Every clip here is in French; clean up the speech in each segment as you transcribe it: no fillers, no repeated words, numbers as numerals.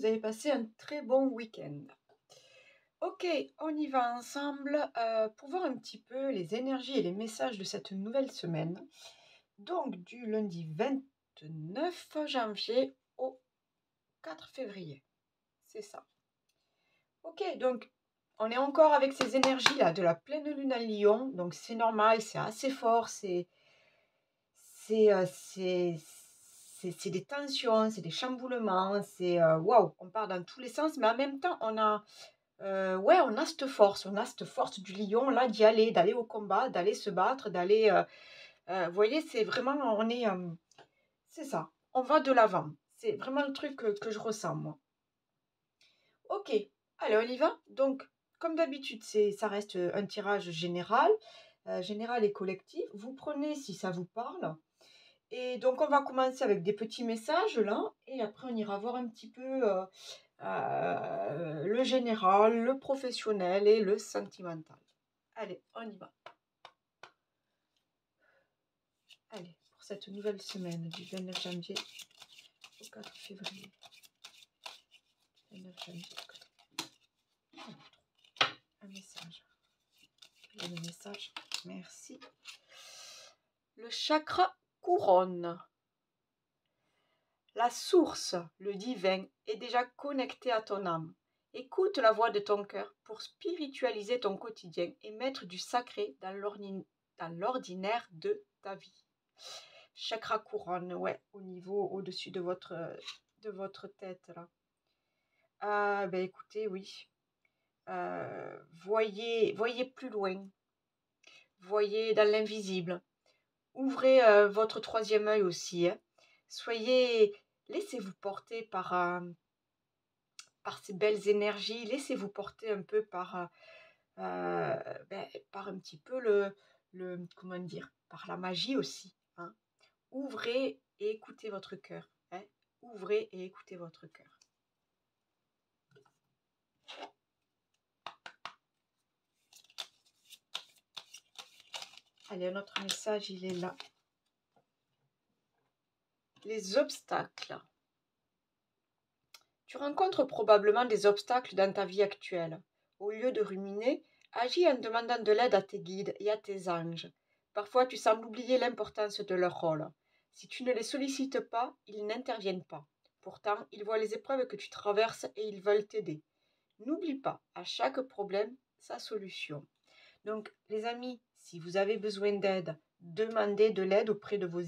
vous avez passé un très bon week-end. Ok, on y va ensemble pour voir un petit peu les énergies et les messages de cette nouvelle semaine. Donc du lundi 29 janvier au 4 février. C'est ça. Ok, donc on est encore avec ces énergies-là de la pleine lune à Lion. Donc c'est normal, c'est assez fort, c'est des tensions, c'est des chamboulements, c'est waouh, on part dans tous les sens, mais en même temps, on a cette force du lion là d'y aller, d'aller au combat, d'aller se battre, d'aller, vous voyez, c'est vraiment, c'est ça, on va de l'avant. C'est vraiment le truc que je ressens moi. Ok, allez, on y va. Donc, comme d'habitude, ça reste un tirage général, général et collectif. Vous prenez si ça vous parle. Et donc, on va commencer avec des petits messages là, et après, on ira voir un petit peu le général, le professionnel et le sentimental. Allez, on y va. Allez, pour cette nouvelle semaine du 29 janvier au 4 février. 29 janvier au 4 février. Un message. Le message, merci. Le chakra couronne. La source, le divin, est déjà connecté à ton âme. Écoute la voix de ton cœur pour spiritualiser ton quotidien et mettre du sacré dans l'ordinaire de ta vie. Chakra couronne, ouais, au niveau, au-dessus de votre tête, là. Ah, ben écoutez, oui. Voyez plus loin. Voyez dans l'invisible. Ouvrez votre troisième œil aussi. Hein. Laissez-vous porter par ces belles énergies. Laissez-vous porter un peu par un petit peu comment dire, par la magie aussi. Hein. Ouvrez et écoutez votre cœur. Hein. Ouvrez et écoutez votre cœur. Allez, un autre message, il est là. Les obstacles. Tu rencontres probablement des obstacles dans ta vie actuelle. Au lieu de ruminer, agis en demandant de l'aide à tes guides et à tes anges. Parfois, tu sembles oublier l'importance de leur rôle. Si tu ne les sollicites pas, ils n'interviennent pas. Pourtant, ils voient les épreuves que tu traverses et ils veulent t'aider. N'oublie pas, à chaque problème, sa solution. Donc, les amis, si vous avez besoin d'aide, demandez de l'aide auprès de vos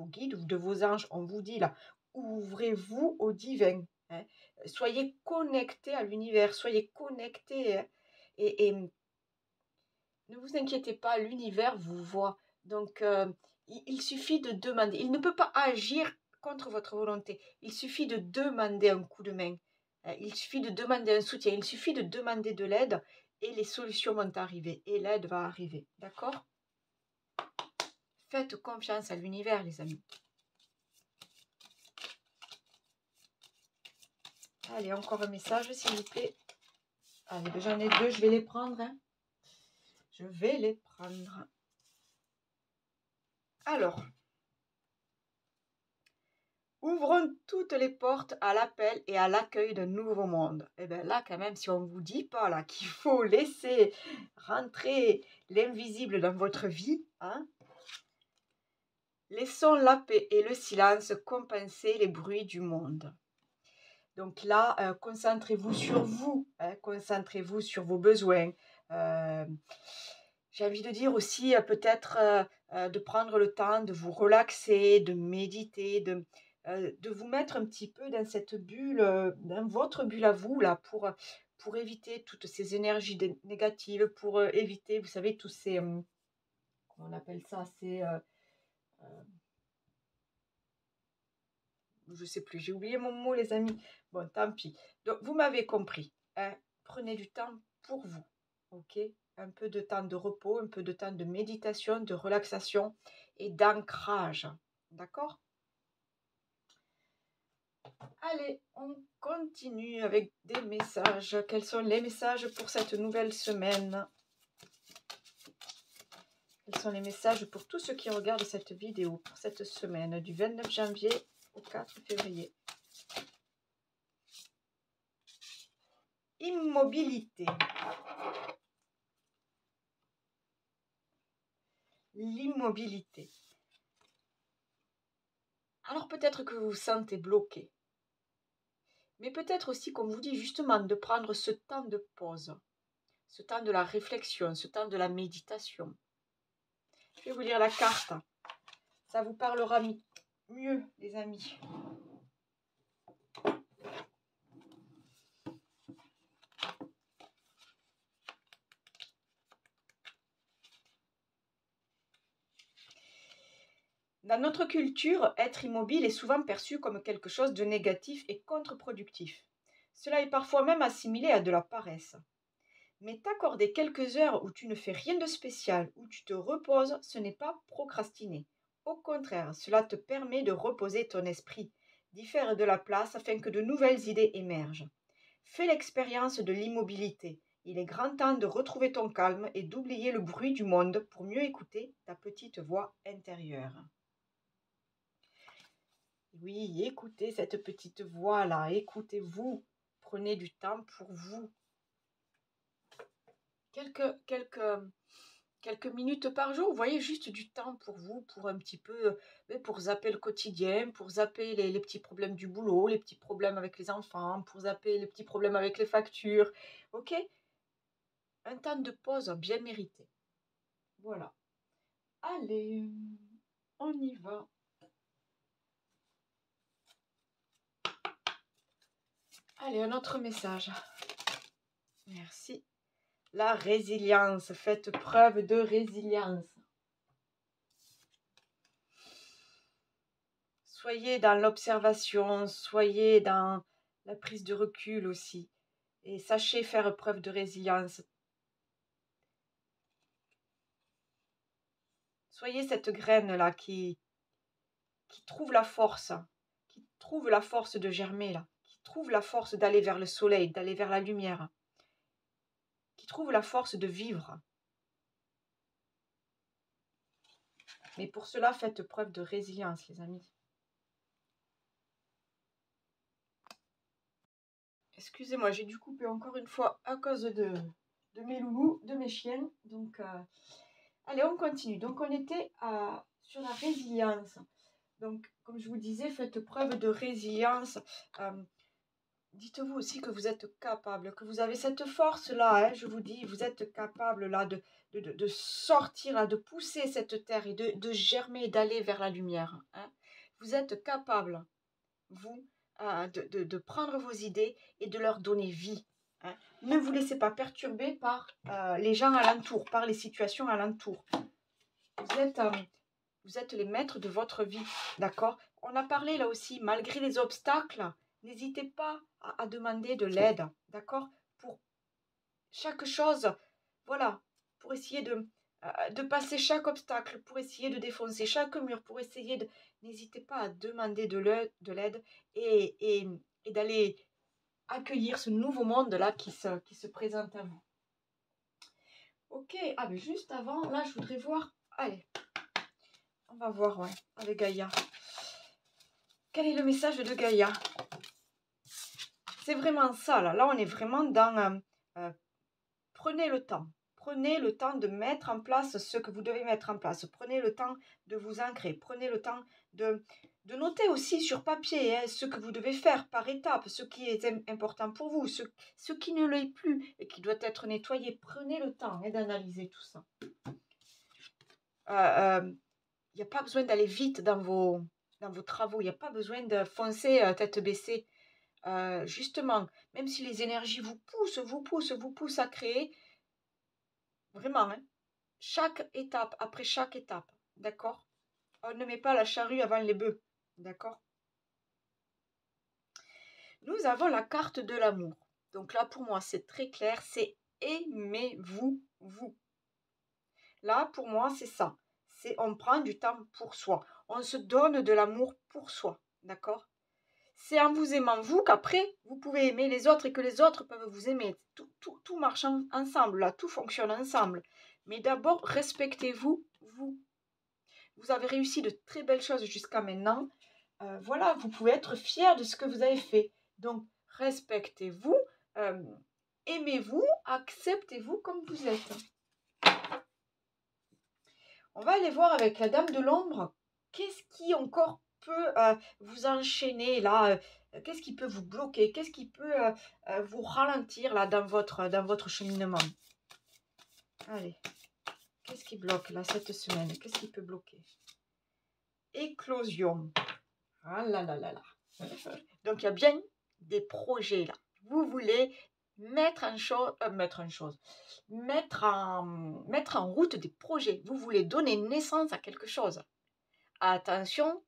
guides ou de vos anges. On vous dit là, ouvrez-vous au divin. Hein. Soyez connectés à l'univers, soyez connectés. Hein. Et ne vous inquiétez pas, l'univers vous voit. Donc, il suffit de demander. Il ne peut pas agir contre votre volonté. Il suffit de demander un coup de main. Il suffit de demander un soutien. Il suffit de demander de l'aide et les solutions vont arriver. Et l'aide va arriver. D'accord ? Faites confiance à l'univers, les amis. Allez, encore un message, s'il vous plaît. Allez, j'en ai deux, je vais les prendre. Hein. Je vais les prendre. Alors, ouvrons toutes les portes à l'appel et à l'accueil d'un nouveau monde. Et bien là, quand même, si on ne vous dit pas là qu'il faut laisser rentrer l'invisible dans votre vie, hein, laissons la paix et le silence compenser les bruits du monde. Donc là, concentrez-vous sur vous, hein, concentrez-vous sur vos besoins. J'ai envie de dire aussi peut-être de prendre le temps de vous relaxer, de méditer, de vous mettre un petit peu dans cette bulle, dans votre bulle à vous, là, pour éviter toutes ces énergies négatives, pour éviter, vous savez, tous ces, comment on appelle ça, je sais plus, j'ai oublié mon mot, les amis. Bon, tant pis. Donc, vous m'avez compris. Hein, prenez du temps pour vous, ok ? Un peu de temps de repos, un peu de temps de méditation, de relaxation et d'ancrage. D'accord ? Allez, on continue avec des messages. Quels sont les messages pour cette nouvelle semaine ? Quels sont les messages pour tous ceux qui regardent cette vidéo pour cette semaine du 29 janvier au 4 février ? Immobilité. L'immobilité. Alors peut-être que vous vous sentez bloqué. Mais peut-être aussi, comme vous dit justement, de prendre ce temps de pause, ce temps de la réflexion, ce temps de la méditation. Je vais vous lire la carte. Ça vous parlera mieux, les amis. Dans notre culture, être immobile est souvent perçu comme quelque chose de négatif et contre-productif. Cela est parfois même assimilé à de la paresse. Mais t'accorder quelques heures où tu ne fais rien de spécial, où tu te reposes, ce n'est pas procrastiner. Au contraire, cela te permet de reposer ton esprit, d'y faire de la place afin que de nouvelles idées émergent. Fais l'expérience de l'immobilité. Il est grand temps de retrouver ton calme et d'oublier le bruit du monde pour mieux écouter ta petite voix intérieure. Oui, écoutez cette petite voix-là, écoutez-vous, prenez du temps pour vous. Quelques minutes par jour, vous voyez, juste du temps pour vous, pour un petit peu, pour zapper le quotidien, pour zapper les petits problèmes du boulot, les petits problèmes avec les enfants, pour zapper les petits problèmes avec les factures, ok? Un temps de pause bien mérité. Voilà. Allez, on y va. Allez, un autre message. Merci. La résilience. Faites preuve de résilience. Soyez dans l'observation, soyez dans la prise de recul aussi. Et sachez faire preuve de résilience. Soyez cette graine-là qui trouve la force, de germer, là, qui trouve la force d'aller vers le soleil, d'aller vers la lumière, qui trouve la force de vivre. Mais pour cela, faites preuve de résilience, les amis. Excusez-moi, j'ai dû couper encore une fois à cause de mes loulous, de mes chiennes. Donc, allez, on continue. Donc, on était sur la résilience. Donc, comme je vous disais, faites preuve de résilience. Dites-vous aussi que vous êtes capable, que vous avez cette force-là. Hein, je vous dis, vous êtes capable là de sortir, là, de pousser cette terre et de germer, d'aller vers la lumière. Hein. Vous êtes capable, vous, de prendre vos idées et de leur donner vie. Hein. Ne vous laissez pas perturber par les gens alentour, par les situations alentour. Vous êtes les maîtres de votre vie, d'accord? On a parlé là aussi, malgré les obstacles, n'hésitez pas à demander de l'aide, d'accord? Pour chaque chose, voilà, pour essayer de passer chaque obstacle, pour essayer de défoncer chaque mur, pour essayer de... N'hésitez pas à demander de l'aide et d'aller accueillir ce nouveau monde-là qui se présente à vous. Ok, ah mais juste avant, là je voudrais voir, allez, on va voir, ouais, avec Gaïa. Quel est le message de Gaïa? C'est vraiment ça, là. Là, on est vraiment dans... prenez le temps. Prenez le temps de mettre en place ce que vous devez mettre en place. Prenez le temps de vous ancrer. Prenez le temps de noter aussi sur papier hein, ce que vous devez faire par étapes, ce qui est important pour vous, ce qui ne l'est plus et qui doit être nettoyé. Prenez le temps hein, d'analyser tout ça. Il n'y a pas besoin d'aller vite dans vos travaux. Il n'y a pas besoin de foncer tête baissée. Justement, même si les énergies vous poussent à créer, vraiment, hein, chaque étape, après chaque étape, d'accord? On ne met pas la charrue avant les bœufs, d'accord? Nous avons la carte de l'amour. Donc là, pour moi, c'est très clair, c'est aimez-vous, vous. Là, pour moi, c'est ça. C'est on prend du temps pour soi. On se donne de l'amour pour soi, d'accord? C'est en vous aimant vous qu'après, vous pouvez aimer les autres et que les autres peuvent vous aimer. Tout marche ensemble, là, tout fonctionne ensemble. Mais d'abord, respectez-vous, vous. Vous avez réussi de très belles choses jusqu'à maintenant. Voilà, vous pouvez être fier de ce que vous avez fait. Donc, respectez-vous. Aimez-vous, acceptez-vous comme vous êtes. On va aller voir avec la dame de l'ombre, qu'est-ce qui encore peut vous enchaîner là, qu'est-ce qui peut vous bloquer, qu'est-ce qui peut vous ralentir là dans votre cheminement. Allez, qu'est-ce qui bloque là cette semaine, qu'est-ce qui peut bloquer? Éclosion. Ah là là là là. Donc il y a bien des projets là. Vous voulez mettre en route des projets. Vous voulez donner naissance à quelque chose. Attention,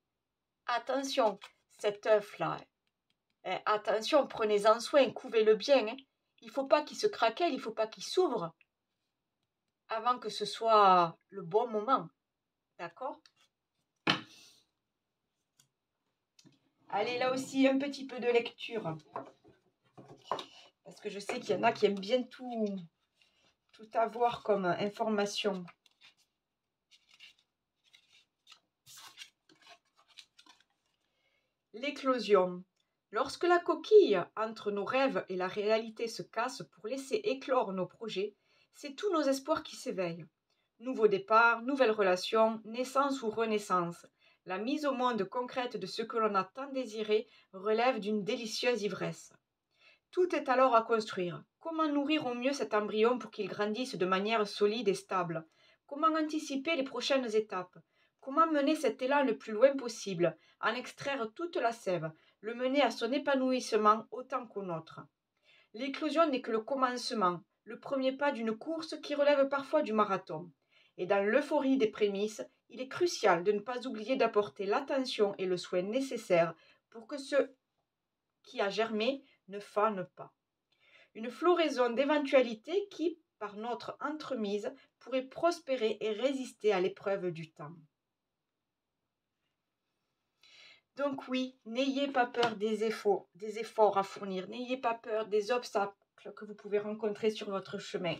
attention, cet œuf là. Attention, prenez-en soin, couvez-le bien. Hein. Il ne faut pas qu'il se craquelle, il ne faut pas qu'il s'ouvre avant que ce soit le bon moment. D'accord? Allez, là aussi, un petit peu de lecture. Parce que je sais qu'il y en a qui aiment bien tout avoir comme information. L'éclosion. Lorsque la coquille entre nos rêves et la réalité se casse pour laisser éclore nos projets, c'est tous nos espoirs qui s'éveillent. Nouveau départ, nouvelle relation, naissance ou renaissance. La mise au monde concrète de ce que l'on a tant désiré relève d'une délicieuse ivresse. Tout est alors à construire. Comment nourrir au mieux cet embryon pour qu'il grandisse de manière solide et stable? Comment anticiper les prochaines étapes? Comment mener cet élan le plus loin possible, en extraire toute la sève, le mener à son épanouissement autant qu'au nôtre? L'éclosion n'est que le commencement, le premier pas d'une course qui relève parfois du marathon. Et dans l'euphorie des prémices, il est crucial de ne pas oublier d'apporter l'attention et le soin nécessaires pour que ce qui a germé ne fane pas. Une floraison d'éventualités qui, par notre entremise, pourrait prospérer et résister à l'épreuve du temps. Donc oui, n'ayez pas peur des efforts à fournir, n'ayez pas peur des obstacles que vous pouvez rencontrer sur votre chemin.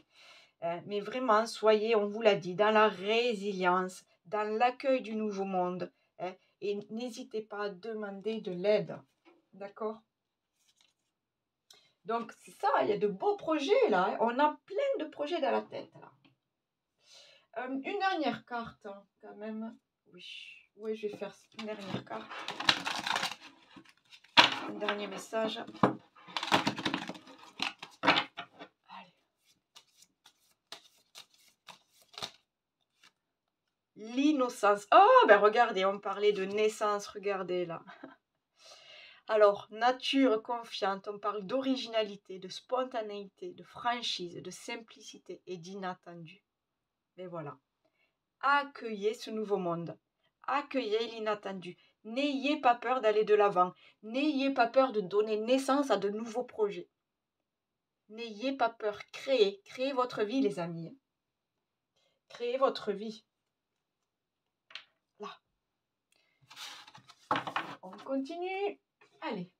Mais vraiment, soyez, on vous l'a dit, dans la résilience, dans l'accueil du nouveau monde. Et n'hésitez pas à demander de l'aide. D'accord? Donc c'est ça, il y a de beaux projets là. On a plein de projets dans la tête là. Une dernière carte, hein, quand même. Oui, je vais faire une dernière carte. Un dernier message. Allez. L'innocence. Oh, ben regardez, on parlait de naissance, regardez là. Alors, nature confiante, on parle d'originalité, de spontanéité, de franchise, de simplicité et d'inattendu. Et voilà. Accueillez ce nouveau monde. Accueillez l'inattendu. N'ayez pas peur d'aller de l'avant. N'ayez pas peur de donner naissance à de nouveaux projets. N'ayez pas peur. Créez votre vie, les amis. Créez votre vie. Là. On continue. Allez.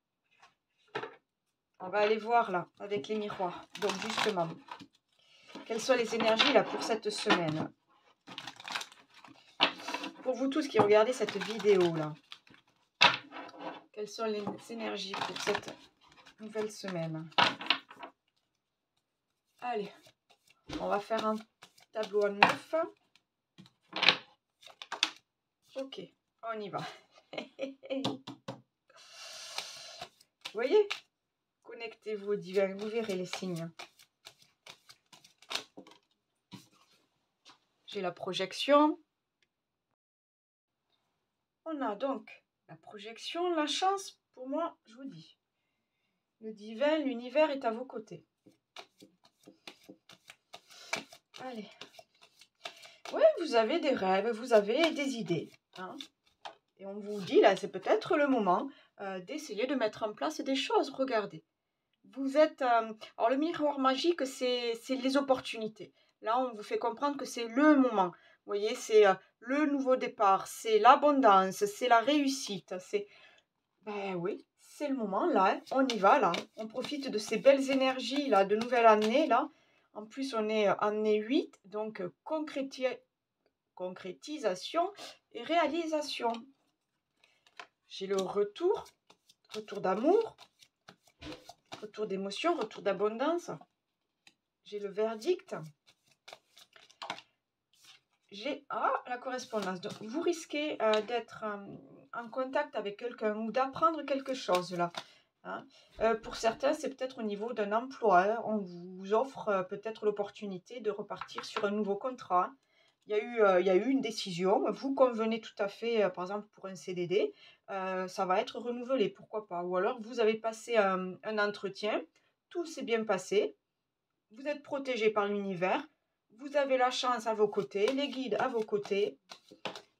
On va aller voir là, avec les miroirs. Donc justement, quelles sont les énergies là pour cette semaine? Pour vous tous qui regardez cette vidéo là, quelles sont les énergies pour cette nouvelle semaine? Allez, on va faire un tableau à 9. Ok, on y va. Vous voyez? Connectez-vous au divin, vous verrez les signes. J'ai la projection. On a donc la projection, la chance, pour moi, je vous dis. Le divin, l'univers est à vos côtés. Allez. Oui, vous avez des rêves, vous avez des idées. Hein, et on vous dit, là, c'est peut-être le moment d'essayer de mettre en place des choses. Regardez. Vous êtes... alors, le miroir magique, c'est les opportunités. Là, on vous fait comprendre que c'est le moment. Vous voyez, c'est le nouveau départ, c'est l'abondance, c'est la réussite. C'est... Ben oui, c'est le moment, là. Hein, on y va, là. On profite de ces belles énergies, là, de nouvelle année, là. En plus, on est année 8, donc concrétisation et réalisation. J'ai le retour d'amour, retour d'émotion, retour d'abondance. j'ai le verdict. J'ai la correspondance. Donc, vous risquez d'être en contact avec quelqu'un ou d'apprendre quelque chose là. Hein. Pour certains, c'est peut-être au niveau d'un emploi. Hein. On vous offre peut-être l'opportunité de repartir sur un nouveau contrat. Il y a eu une décision. Vous convenez tout à fait, par exemple, pour un CDD. Ça va être renouvelé, pourquoi pas. Ou alors, vous avez passé un entretien. Tout s'est bien passé. Vous êtes protégé par l'univers. Vous avez la chance à vos côtés, les guides à vos côtés.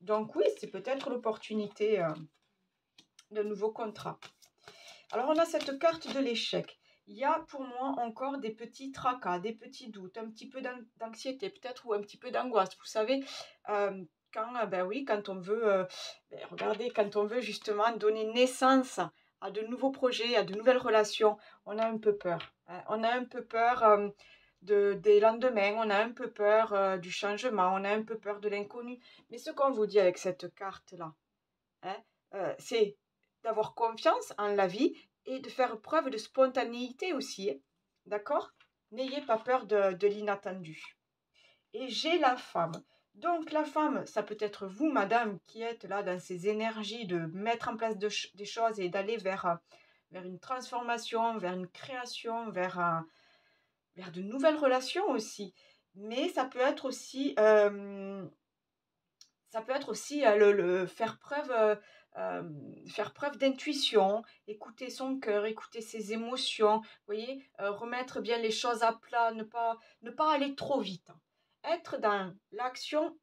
Donc oui, c'est peut-être l'opportunité d'un nouveau contrat. Alors, on a cette carte de l'échec. Il y a pour moi encore des petits tracas, des petits doutes, un petit peu d'anxiété peut-être ou un petit peu d'angoisse. Vous savez, quand on veut, regardez, quand on veut justement donner naissance à de nouveaux projets, à de nouvelles relations, on a un peu peur. Hein. On a un peu peur des lendemains, on a un peu peur du changement, on a un peu peur de l'inconnu. Mais ce qu'on vous dit avec cette carte-là, hein, c'est d'avoir confiance en la vie et de faire preuve de spontanéité aussi. Hein. D'accord? N'ayez pas peur de l'inattendu. Et j'ai la femme. Donc la femme, ça peut être vous, madame, qui êtes là dans ces énergies de mettre en place des choses et d'aller vers une transformation, vers une création, vers de nouvelles relations aussi. Mais ça peut être aussi faire preuve d'intuition, écouter son cœur, écouter ses émotions, vous voyez, remettre bien les choses à plat, ne pas aller trop vite. Être dans l'action,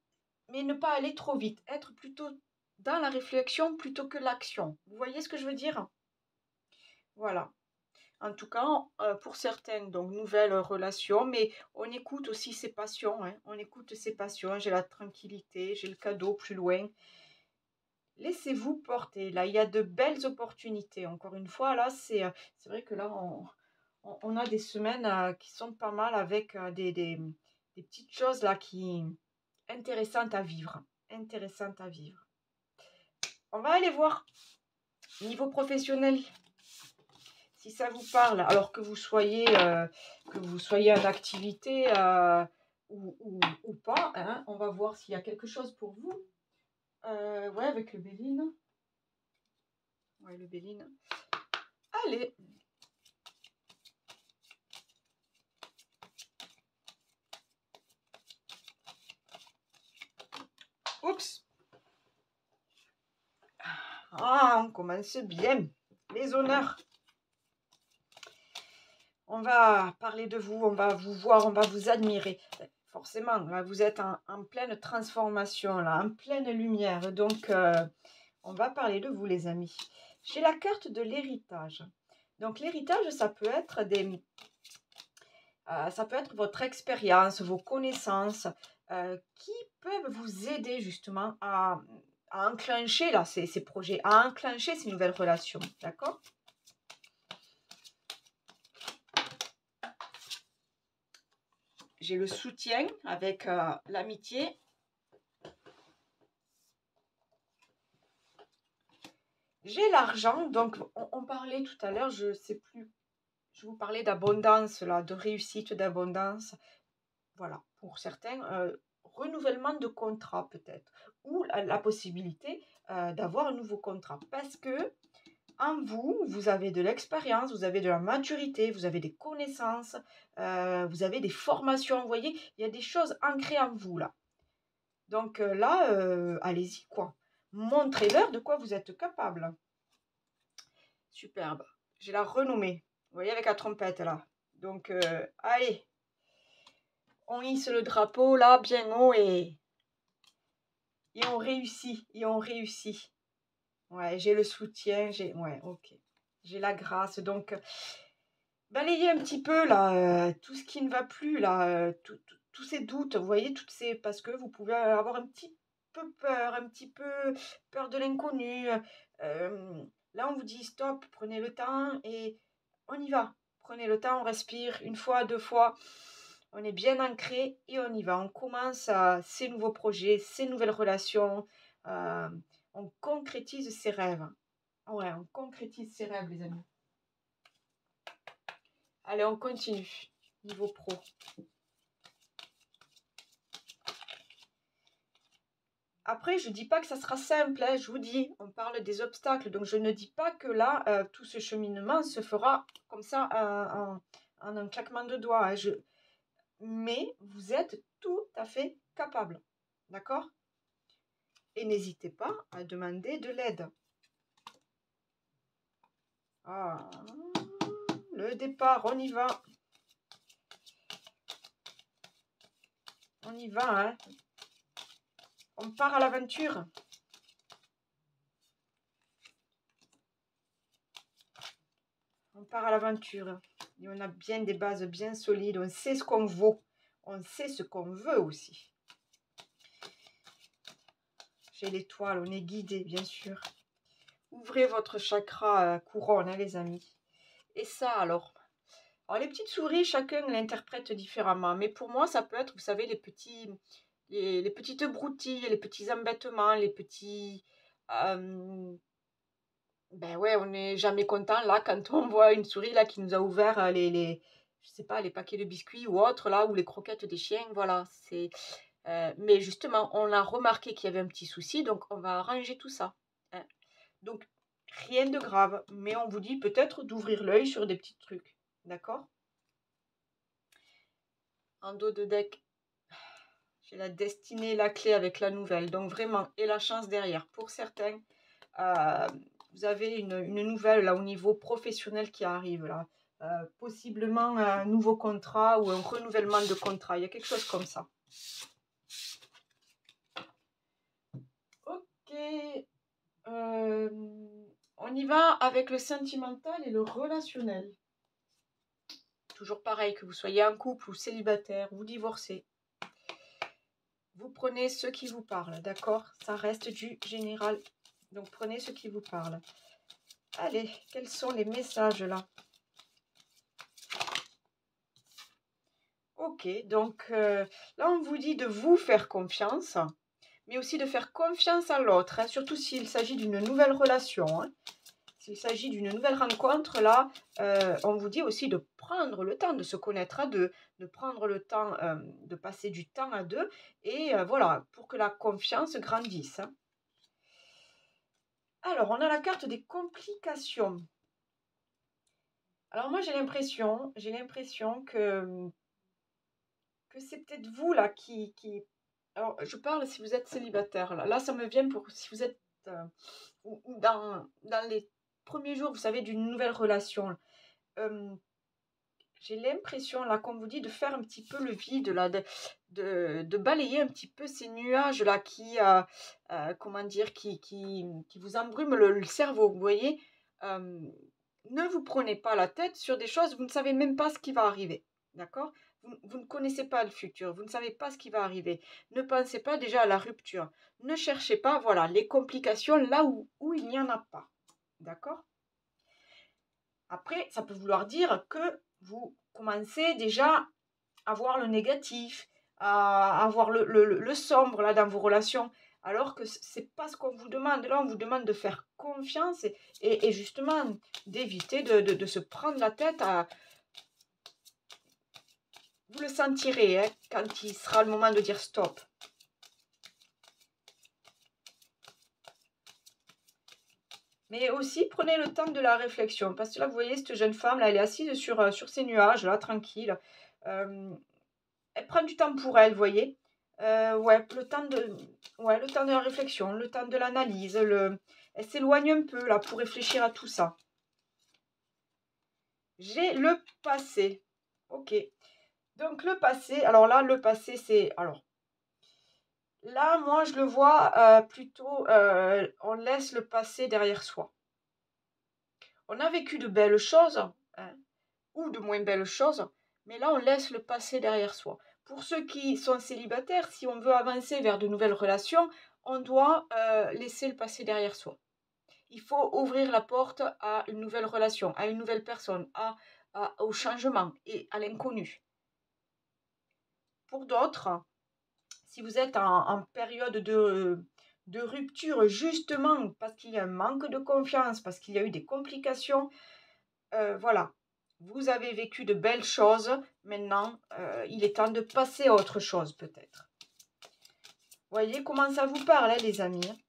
mais ne pas aller trop vite. Être plutôt dans la réflexion plutôt que l'action. Vous voyez ce que je veux dire? Voilà. En tout cas, pour certaines, donc nouvelles relations, mais on écoute aussi ses passions. Hein. On écoute ses passions. J'ai la tranquillité, j'ai le cadeau plus loin. Laissez-vous porter. Là, il y a de belles opportunités. Encore une fois, là, c'est vrai que là, on a des semaines qui sont pas mal avec des petites choses là qui intéressantes à vivre. Intéressantes à vivre. On va aller voir niveau professionnel. Si ça vous parle, alors que vous soyez en activité ou pas, hein, on va voir s'il y a quelque chose pour vous. Ouais, avec le Béline. Ouais, le Béline. Allez. Oups. Ah, on commence bien. Les honneurs. On va parler de vous, on va vous voir, on va vous admirer. Forcément, là, vous êtes en pleine transformation, là, en pleine lumière. Donc, on va parler de vous, les amis. J'ai la carte de l'héritage. Donc, l'héritage, ça peut être votre expérience, vos connaissances qui peuvent vous aider justement à enclencher là, ces projets, à enclencher ces nouvelles relations. D'accord? J'ai le soutien avec l'amitié. J'ai l'argent, donc on parlait tout à l'heure, je sais plus, je vous parlais d'abondance, là, de réussite, d'abondance. Voilà, pour certains, renouvellement de contrat peut-être, ou la possibilité d'avoir un nouveau contrat. Parce que en vous, vous avez de l'expérience, vous avez de la maturité, vous avez des connaissances, vous avez des formations, vous voyez, il y a des choses ancrées en vous là. Donc là, allez-y quoi. Montrez-leur de quoi vous êtes capable. Superbe. J'ai la renommée. Vous voyez avec la trompette là. Donc allez. On hisse le drapeau là bien haut et on réussit. Et on réussit. Ouais, j'ai le soutien. Ouais, ok. J'ai la grâce. Donc balayez un petit peu là tout ce qui ne va plus là. Tous ces doutes. Vous voyez, parce que vous pouvez avoir un petit peu peur. Un petit peu peur de l'inconnu. Là, on vous dit stop, prenez le temps et on y va. Prenez le temps, on respire une fois, deux fois. On est bien ancré et on y va. On commence ces nouveaux projets, ces nouvelles relations. On concrétise ses rêves. Ouais, on concrétise ses rêves, les amis. Allez, on continue. niveau pro. Après, je ne dis pas que ça sera simple, hein, je vous dis, on parle des obstacles, donc je ne dis pas que là, tout ce cheminement se fera comme ça en un claquement de doigts, hein, mais vous êtes tout à fait capable, d'accord? Et n'hésitez pas à demander de l'aide. Ah, le départ, on y va. On y va, hein. On part à l'aventure. On part à l'aventure. Et on a bien des bases bien solides. On sait ce qu'on vaut. On sait ce qu'on veut aussi. J'ai l'étoile, on est guidé, bien sûr. Ouvrez votre chakra couronne, hein, les amis. Et ça, alors les petites souris, chacun l'interprète différemment. Mais pour moi, ça peut être, vous savez, les petites broutilles, les petits embêtements, les petits... ben ouais, on n'est jamais content, là, quand on voit une souris, là, qui nous a ouvert je sais pas, les paquets de biscuits ou autres, là, ou les croquettes des chiens, voilà. Mais justement, on a remarqué qu'il y avait un petit souci, donc on va arranger tout ça, hein. Donc, rien de grave, mais on vous dit peut-être d'ouvrir l'œil sur des petits trucs, d'accord? En dos de deck, j'ai la destinée, la clé avec la nouvelle, donc vraiment, et la chance derrière. Pour certains, vous avez une nouvelle là au niveau professionnel qui arrive là. Possiblement un nouveau contrat ou un renouvellement de contrat. Il y a quelque chose comme ça. Ok. On y va avec le sentimental et le relationnel. Toujours pareil, que vous soyez en couple ou célibataire, vous divorcez. Vous prenez ce qui vous parle, d'accord? Ça reste du général. Donc prenez ce qui vous parle. Allez, quels sont les messages là? Ok, donc là on vous dit de vous faire confiance, mais aussi de faire confiance à l'autre, hein, surtout s'il s'agit d'une nouvelle relation, hein. S'il s'agit d'une nouvelle rencontre, là, on vous dit aussi de prendre le temps de se connaître à deux, de prendre le temps de passer du temps à deux, et voilà, pour que la confiance grandisse, hein. Alors, on a la carte des complications. Alors moi, j'ai l'impression que c'est peut-être vous là Alors, je parle si vous êtes célibataire. Là ça me vient pour si vous êtes dans les premiers jours, vous savez, d'une nouvelle relation. J'ai l'impression là qu'on vous dit de faire un petit peu le vide, là, de balayer un petit peu ces nuages là comment dire, qui vous embrument le cerveau, vous voyez. Euh, Ne vous prenez pas la tête sur des choses, vous ne savez même pas ce qui va arriver, d'accord? Vous ne connaissez pas le futur, vous ne savez pas ce qui va arriver. Ne pensez pas déjà à la rupture. Ne cherchez pas, voilà, les complications là où il n'y en a pas, d'accord? Après, ça peut vouloir dire que vous commencez déjà à voir le négatif, à voir le sombre là dans vos relations, alors que c'est pas ce qu'on vous demande. Là, on vous demande de faire confiance et justement d'éviter de se prendre la tête à... Vous le sentirez, hein, quand il sera le moment de dire stop. Mais aussi, prenez le temps de la réflexion. Parce que là, vous voyez, cette jeune femme, là, elle est assise sur ses nuages, là, tranquille. Elle prend du temps pour elle, vous voyez. Ouais, le temps de la réflexion, le temps de l'analyse. Elle s'éloigne un peu, là, pour réfléchir à tout ça. J'ai le passé. Ok. Donc, le passé, alors là, le passé, c'est... Alors, là, moi, je le vois plutôt... on laisse le passé derrière soi. On a vécu de belles choses, hein, ou de moins belles choses, mais là, on laisse le passé derrière soi. Pour ceux qui sont célibataires, si on veut avancer vers de nouvelles relations, on doit laisser le passé derrière soi. Il faut ouvrir la porte à une nouvelle relation, à une nouvelle personne, au changement et à l'inconnu. Pour d'autres, si vous êtes en période de rupture, justement parce qu'il y a un manque de confiance, parce qu'il y a eu des complications, voilà. Vous avez vécu de belles choses. Maintenant, il est temps de passer à autre chose peut-être. Voyez comment ça vous parle, hein, les amis.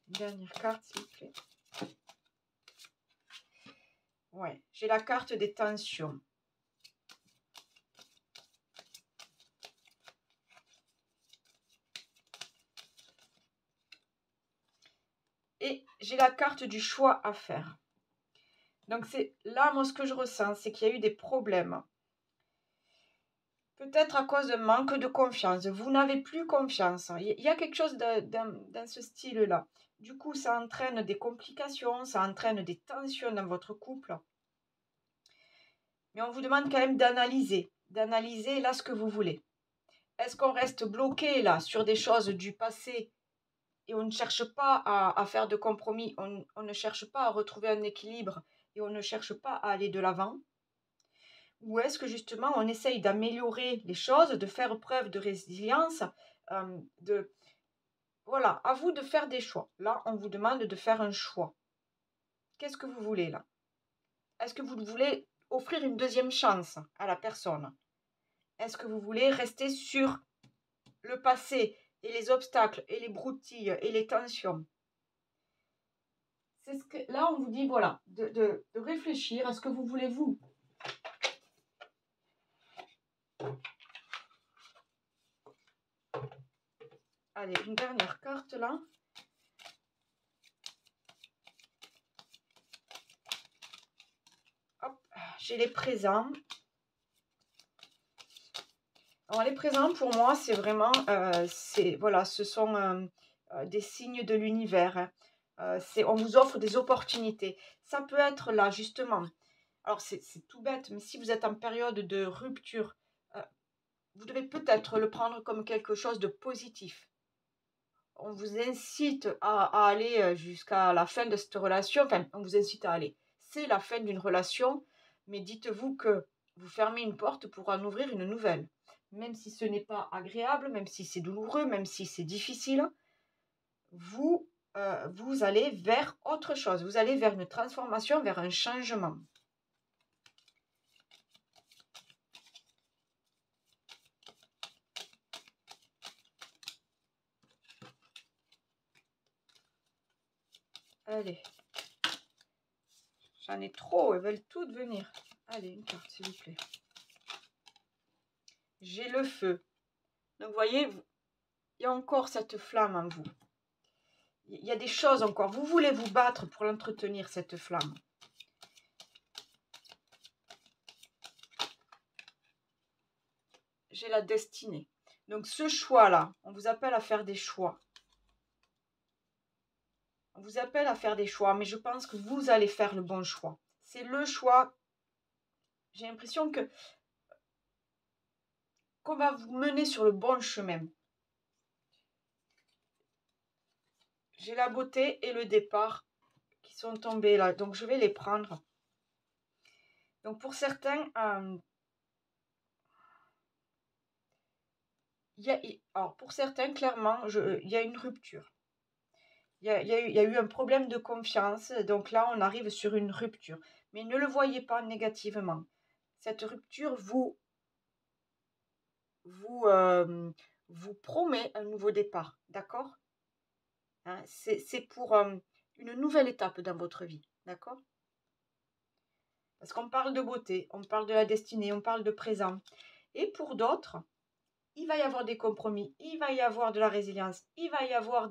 Dernière carte, s'il vous plaît. Ouais, j'ai la carte des tensions. Et j'ai la carte du choix à faire. Donc c'est là, moi, ce que je ressens, c'est qu'il y a eu des problèmes. Peut-être à cause d'un manque de confiance. Vous n'avez plus confiance. Il y a quelque chose dans ce style-là. Du coup, ça entraîne des complications, ça entraîne des tensions dans votre couple. Mais on vous demande quand même d'analyser là ce que vous voulez. Est-ce qu'on reste bloqué là sur des choses du passé et on ne cherche pas à faire de compromis, on ne cherche pas à retrouver un équilibre et on ne cherche pas à aller de l'avant? Ou est-ce que justement on essaye d'améliorer les choses, de faire preuve de résilience, de... Voilà, à vous de faire des choix. Là, on vous demande de faire un choix. Qu'est-ce que vous voulez là? Est-ce que vous voulez offrir une deuxième chance à la personne? Est-ce que vous voulez rester sur le passé et les obstacles et les broutilles et les tensions? C'est ce que là on vous dit, voilà, de réfléchir à ce que vous voulez vous. Allez, une dernière carte là. Hop, j'ai les présents. Alors les présents pour moi c'est vraiment, voilà, ce sont des signes de l'univers, hein. On vous offre des opportunités. Ça peut être là justement. Alors c'est tout bête, mais si vous êtes en période de rupture, euh, vous devez peut-être le prendre comme quelque chose de positif. On vous incite à aller jusqu'à la fin de cette relation. Enfin, on vous incite à aller. C'est la fin d'une relation, mais dites-vous que vous fermez une porte pour en ouvrir une nouvelle. Même si ce n'est pas agréable, même si c'est douloureux, même si c'est difficile, vous allez vers autre chose. Vous allez vers une transformation, vers un changement. Allez. J'en ai trop, elles veulent toutes venir. Allez, une carte, s'il vous plaît. J'ai le feu. Donc, vous voyez, il y a encore cette flamme en vous. Il y a des choses encore. Vous voulez vous battre pour l'entretenir, cette flamme. J'ai la destinée. Donc, ce choix-là, on vous appelle à faire des choix. On vous appelle à faire des choix, mais je pense que vous allez faire le bon choix. C'est le choix. J'ai l'impression qu'on va vous mener sur le bon chemin. J'ai la beauté et le départ qui sont tombés là. Donc, je vais les prendre. Donc, pour certains, alors pour certains, clairement, il y a une rupture. Il y a eu un problème de confiance. Donc là, on arrive sur une rupture. Mais ne le voyez pas négativement. Cette rupture vous promet un nouveau départ. D'accord, hein, c'est pour une nouvelle étape dans votre vie. D'accord? Parce qu'on parle de beauté, on parle de la destinée, on parle de présent. Et pour d'autres, il va y avoir des compromis, il va y avoir de la résilience, il va y avoir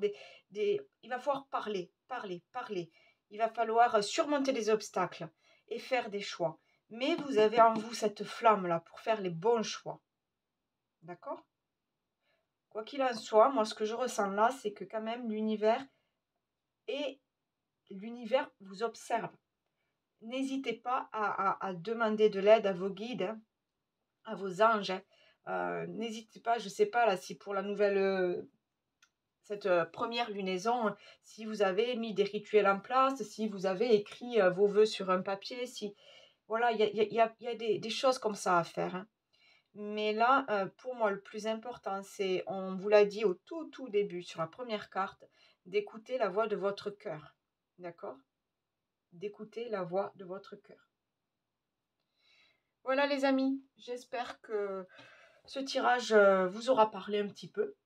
il va falloir parler, parler, parler. Il va falloir surmonter les obstacles et faire des choix. Mais vous avez en vous cette flamme-là pour faire les bons choix. D'accord? Quoi qu'il en soit, moi ce que je ressens là, c'est que quand même l'univers vous observe. N'hésitez pas à demander de l'aide à vos guides, hein, à vos anges, hein. N'hésitez pas, je ne sais pas là si pour la nouvelle, cette première lunaison, si vous avez mis des rituels en place, si vous avez écrit vos vœux sur un papier, si voilà, il y a des choses comme ça à faire, hein. Mais là, pour moi, le plus important, c'est, on vous l'a dit au tout début, sur la première carte, d'écouter la voix de votre cœur. D'accord? d'écouter la voix de votre cœur. Voilà les amis, j'espère que ce tirage vous aura parlé un petit peu.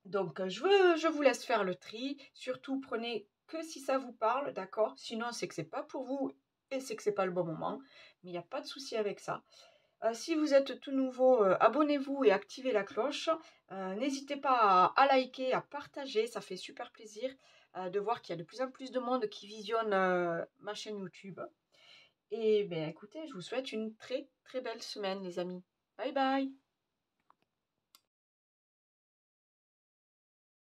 Donc je vous laisse faire le tri. Surtout prenez que si ça vous parle, d'accord? Sinon c'est que c'est pas pour vous et c'est que c'est pas le bon moment. Mais il n'y a pas de souci avec ça. Si vous êtes tout nouveau, abonnez-vous et activez la cloche. N'hésitez pas à liker, à partager, ça fait super plaisir de voir qu'il y a de plus en plus de monde qui visionne ma chaîne YouTube. Et bien écoutez, je vous souhaite une très très belle semaine les amis. Bye bye!